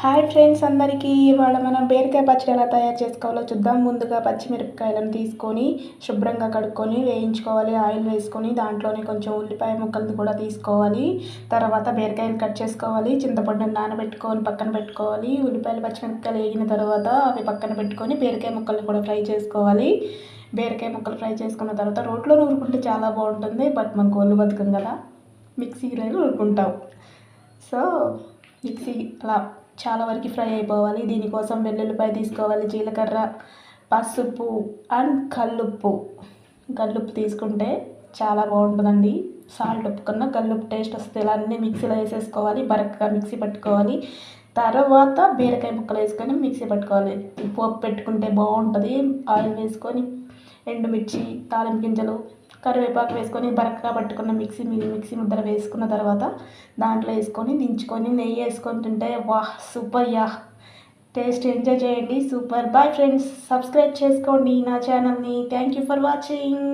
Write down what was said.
Hi friends అందరికీ ఇవాళ మనం బీరకాయ పచ్చడి ఎలా తయారు చేసుకోవాలో చూద్దాం. ముందుగా పచ్చిమిరపకాయలను తీసుకొని శుభ్రంగా కడుక్కొని వేయించుకోవాలి. ఆయిల్ వేసుకొని దాంట్లోనే కొంచెం ఉల్లిపాయ ముక్కలు కూడా తీసుకోవాలి. తర్వాత బీరకాయలు కట్ చేసుకోవాలి. చింతపండుని నానబెట్టుకొని పక్కన పెట్టుకోవాలి. ఉల్లిపాయలు పచ్చిమిరపకాయలు వేగిన తర్వాత అవి పక్కన పెట్టుకొని బీరకాయ ముక్కల్ని కూడా ఫ్రై చేసుకోవాలి. బీరకాయ ముక్కలు ఫ్రై చేసుకున్న తర్వాత రోట్లో నూరుకుంటే చాలా బాగుంటుంది. బట్ మనకు ఒళ్ళు బతుకం కదా, మిక్సీలో నూరుకుంటాం. సో మిక్సీ అలా చాలా వరకు ఫ్రై అయిపోవాలి. దీనికోసం వెల్లుల్లిపాయ తీసుకోవాలి, జీలకర్ర, పసుపు అండ్ కల్లుప్పు తీసుకుంటే చాలా బాగుంటుందండి. సాల్ట్ ఉప్పు కన్నా కల్లుప్పు టేస్ట్ వస్తుంది. ఇలా అన్నీ మిక్సీలో వేసేసుకోవాలి, బరకగా మిక్సీ పట్టుకోవాలి. తర్వాత బీరకాయ ముక్కలు వేసుకొని మిక్సీ పట్టుకోవాలి. పోపు పెట్టుకుంటే బాగుంటుంది. ఆయిల్ వేసుకొని ఎండుమిర్చి, తాలింపు గింజలు, కరివేపాకు వేసుకొని బరకగా పట్టుకున్న మిక్సీ ముద్దలు వేసుకున్న తర్వాత దాంట్లో వేసుకొని దించుకొని నెయ్యి వేసుకొని తింటే వాహ్ సూపర్ టేస్ట్ ఎంజాయ్ చేయండి. సూపర్. బాయ్ ఫ్రెండ్స్, సబ్స్క్రైబ్ చేసుకోండి నా ఛానల్ని. Thank you for watching.